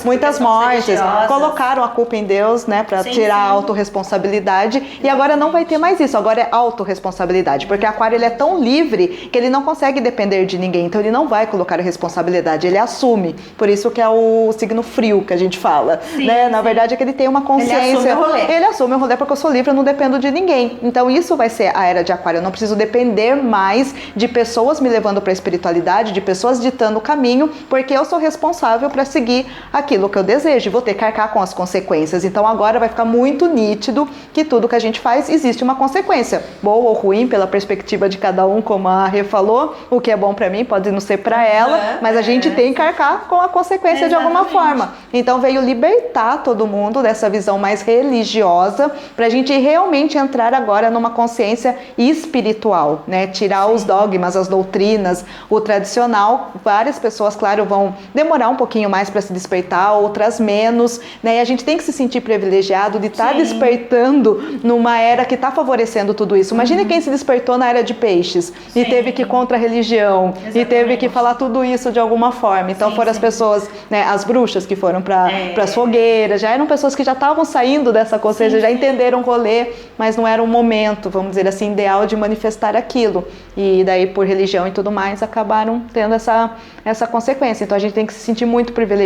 Muitas mortes, colocaram a culpa em Deus, né, para tirar a autorresponsabilidade, e agora não vai ter mais isso, agora é autorresponsabilidade, porque Aquário ele é tão livre que ele não consegue depender de ninguém, então ele não vai colocar a responsabilidade, ele assume, por isso que é o signo frio que a gente fala, né, na verdade é que ele tem uma consciência, ele assume o rolê porque eu sou livre, eu não dependo de ninguém, então isso vai ser a era de Aquário, eu não preciso depender mais de pessoas me levando para a espiritualidade, de pessoas ditando o caminho, porque eu sou responsável para seguir aquilo que eu desejo, vou ter que arcar com as consequências. Então agora vai ficar muito nítido que tudo que a gente faz existe uma consequência, boa ou ruim pela perspectiva de cada um, como a Rê falou, o que é bom pra mim pode não ser pra ela, mas a gente tem que arcar com a consequência de alguma forma. Então veio libertar todo mundo dessa visão mais religiosa pra gente realmente entrar agora numa consciência espiritual, né? Tirar os dogmas, as doutrinas, o tradicional. Várias pessoas, claro, vão demorar um pouquinho mais para se despertar, outras menos, né? E a gente tem que se sentir privilegiado de estar despertando numa era que está favorecendo tudo isso. Imagina quem se despertou na era de Peixes e teve que ir contra a religião e teve que falar tudo isso de alguma forma. Então foram as pessoas, né, as bruxas que foram para as fogueiras, já eram pessoas que já estavam saindo dessa consciência, já entenderam o rolê, mas não era um momento, vamos dizer assim, ideal de manifestar aquilo. E daí por religião e tudo mais acabaram tendo essa consequência. Então a gente tem que se sentir muito privilegiado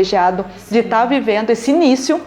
de estar vivendo esse início,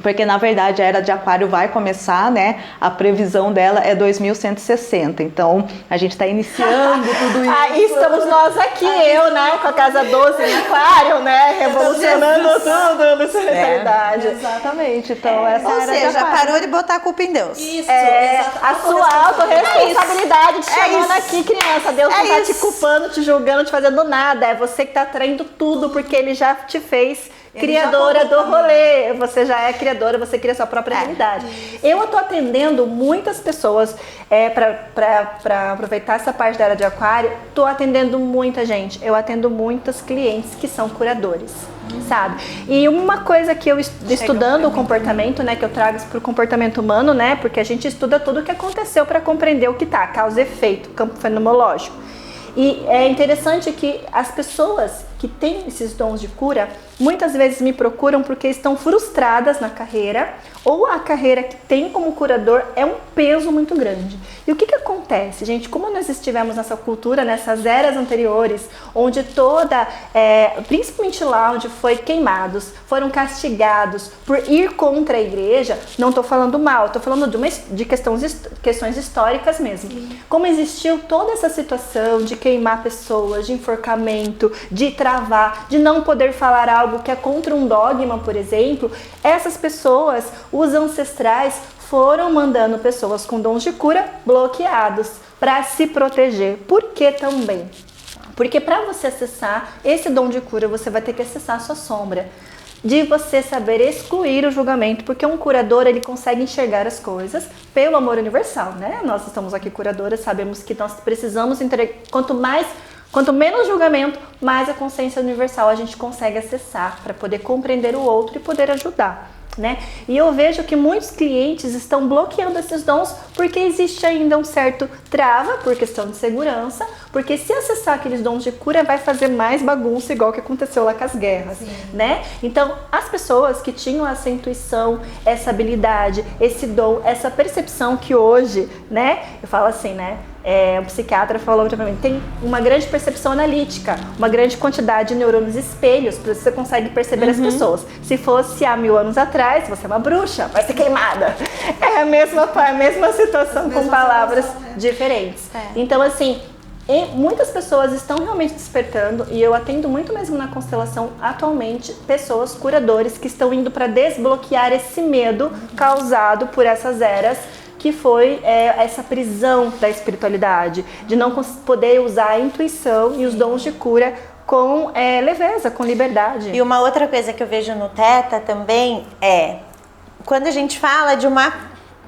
porque na verdade a era de Aquário vai começar, né? A previsão dela é 2160, então a gente está iniciando tudo isso. Aí estamos nós aqui, né? Com a casa 12 em Aquário, né? Revolucionando tudo nessa realidade. Exatamente, então essa Ou era de seja, Aquário. parou de botar a culpa em Deus. Isso, A sua autorresponsabilidade te chamando aqui, criança. Deus não tá te culpando, te julgando, te fazendo nada. É você que tá atraindo tudo, porque ele já te fez criadora do rolê. Você já é criadora, você cria sua própria realidade. Eu estou atendendo muitas pessoas, para aproveitar essa parte da era de Aquário, estou atendendo muita gente. Eu atendo muitas clientes que são curadores, sabe? E uma coisa que eu estudando o comportamento, né, que eu trago para o comportamento humano, né, porque a gente estuda tudo o que aconteceu para compreender o que tá, causa e efeito, campo fenomenológico. E é interessante que as pessoas que têm esses dons de cura, muitas vezes me procuram porque estão frustradas na carreira, ou a carreira que tem como curador é um peso muito grande. E o que acontece, gente? Como nós estivemos nessa cultura, nessas eras anteriores, onde principalmente lá onde foi queimados, foram castigados por ir contra a igreja, não estou falando mal, estou falando de questões históricas mesmo. Como existiu toda essa situação de queimar pessoas, de enforcamento, de travar, de não poder falar algo que é contra um dogma, por exemplo, essas pessoas, os ancestrais, foram mandando pessoas com dons de cura bloqueados para se proteger. Por que também? Porque para você acessar esse dom de cura, você vai ter que acessar a sua sombra. De você saber excluir o julgamento, porque um curador, ele consegue enxergar as coisas pelo amor universal, né? Nós estamos aqui curadoras, sabemos que nós precisamos entregar, quanto menos julgamento, mais a consciência universal a gente consegue acessar para poder compreender o outro e poder ajudar, né? E eu vejo que muitos clientes estão bloqueando esses dons porque existe ainda um certo trava por questão de segurança, porque se acessar aqueles dons de cura vai fazer mais bagunça, igual que aconteceu lá com as guerras, né? Então, as pessoas que tinham essa intuição, essa habilidade, esse dom, essa percepção que hoje, né? Eu falo assim, né? Um psiquiatra falou pra mim, tem uma grande percepção analítica, uma grande quantidade de neurônios espelhos, por isso você consegue perceber as pessoas. Se fosse há 1000 anos atrás, você é uma bruxa, vai ser queimada. É a mesma situação com palavras diferentes. Então, assim, muitas pessoas estão realmente despertando, e eu atendo muito mesmo na constelação atualmente pessoas, curadores, que estão indo para desbloquear esse medo causado por essas eras, que foi essa prisão da espiritualidade, de não poder usar a intuição e os dons de cura com leveza, com liberdade. E uma outra coisa que eu vejo no Theta também é, quando a gente fala de uma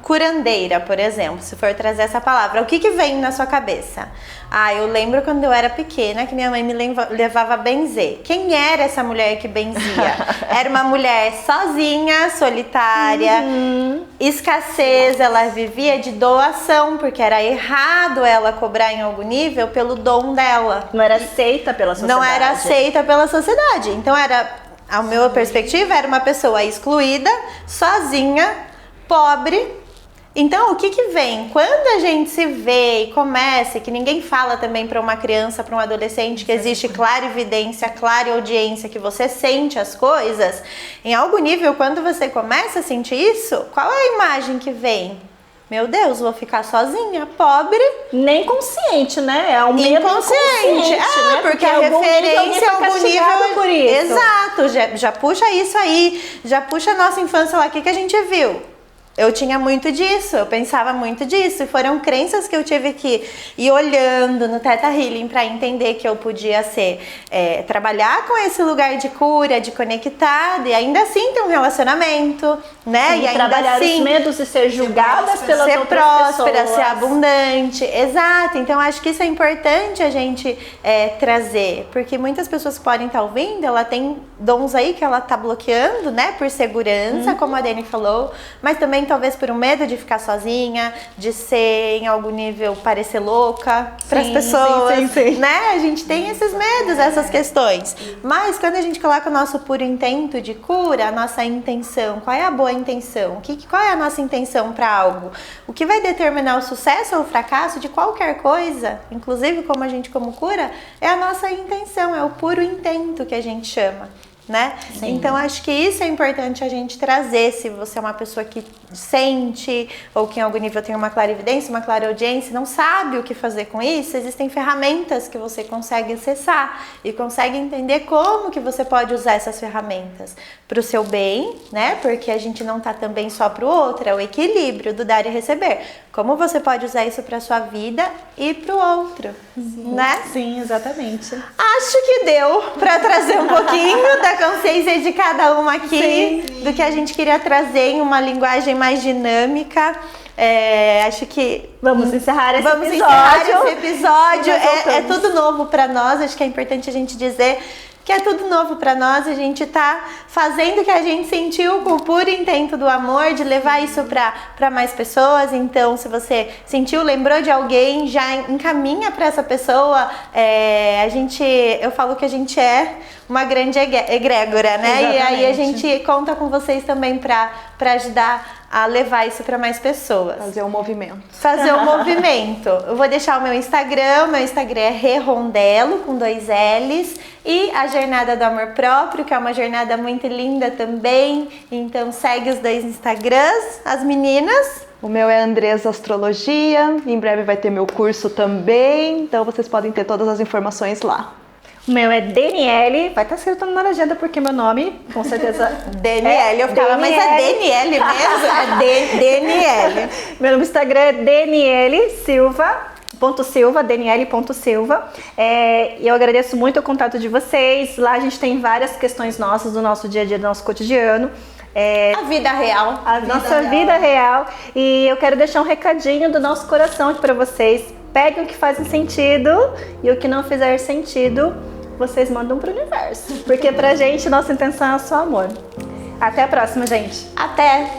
curandeira, por exemplo, se for trazer essa palavra, o que vem na sua cabeça? Ah, eu lembro quando eu era pequena que minha mãe me levava a benzer. Quem era essa mulher que benzia? Era uma mulher sozinha, solitária, escassez, ela vivia de doação, porque era errado ela cobrar em algum nível pelo dom dela. Não era aceita pela sociedade. Não era aceita pela sociedade. Então a minha perspectiva era uma pessoa excluída, sozinha, pobre. Então, o que vem? Quando a gente se vê e começa, que ninguém fala também para uma criança, para um adolescente, que existe clarividência, clareaudiência, que você sente as coisas, em algum nível, quando você começa a sentir isso, qual é a imagem que vem? Meu Deus, vou ficar sozinha, pobre. Nem consciente, né? É um medo inconsciente. Né? Porque a referência, algum nível por isso. Exato, já puxa isso aí, já puxa a nossa infância lá, o que a gente viu? Eu tinha muito disso, eu pensava muito disso, e foram crenças que eu tive que ir olhando no Theta Healing para entender que eu podia trabalhar com esse lugar de cura, de conectado, e ainda assim ter um relacionamento, né? Sim, e ainda trabalhar assim os medos de ser julgada pelas ser outras próspera, pessoas. ser abundante, exato. Então acho que isso é importante a gente trazer, porque muitas pessoas que podem estar ouvindo, ela tem dons aí que ela tá bloqueando, né? Por segurança, como a Dani falou, mas também talvez por um medo de ficar sozinha, de ser em algum nível parecer louca para as pessoas, sim. né? A gente tem esses medos, essas questões. Mas quando a gente coloca o nosso puro intento de cura, a nossa intenção, qual é a boa intenção? Qual é a nossa intenção para algo? O que vai determinar o sucesso ou o fracasso de qualquer coisa, inclusive como a gente como cura, é a nossa intenção, é o puro intento que a gente chama. Né? Então acho que isso é importante a gente trazer. Se você é uma pessoa que sente ou que em algum nível tem uma clarividência, uma clareaudiência, não sabe o que fazer com isso, existem ferramentas que você consegue acessar e consegue entender como que você pode usar essas ferramentas para o seu bem, né? Porque a gente não tá também só para o outro, é o equilíbrio do dar e receber. Como você pode usar isso para sua vida e para o outro, né? Sim, exatamente. Acho que deu para trazer um pouquinho da consciência de cada uma aqui, do que a gente queria trazer em uma linguagem mais dinâmica. Acho que vamos encerrar esse episódio. Encerrar esse episódio. É tudo novo para nós, acho que é importante a gente dizer que é tudo novo para nós, a gente tá fazendo o que a gente sentiu com o puro intento do amor, de levar isso para mais pessoas. Então, se você sentiu, lembrou de alguém, já encaminha para essa pessoa. Eu falo que a gente é uma grande egrégora, né? Exatamente. E aí a gente conta com vocês também para ajudar a levar isso para mais pessoas. Fazer um movimento. Fazer um movimento. Eu vou deixar o meu Instagram é Rerondelo, com 2 L's, e a Jornada do Amor Próprio, que é uma jornada muito linda também. Então segue os 2 Instagrams, as meninas. O meu é Andresa Astrologia, em breve vai ter meu curso também, então vocês podem ter todas as informações lá. O meu é Daniele, vai estar escrito na legenda porque meu nome, com certeza... Daniele, eu ficava, mas é Daniele mesmo? É Daniele. Meu Instagram é Daniele Silva, Daniele.silva. E eu agradeço muito o contato de vocês. Lá a gente tem várias questões nossas do nosso dia a dia, do nosso cotidiano. A vida real. A nossa vida real. E eu quero deixar um recadinho do nosso coração para vocês. Peguem o que faz sentido e o que não fizer sentido, vocês mandam pro universo. Porque pra gente, nossa intenção é só amor. Até a próxima, gente. Até!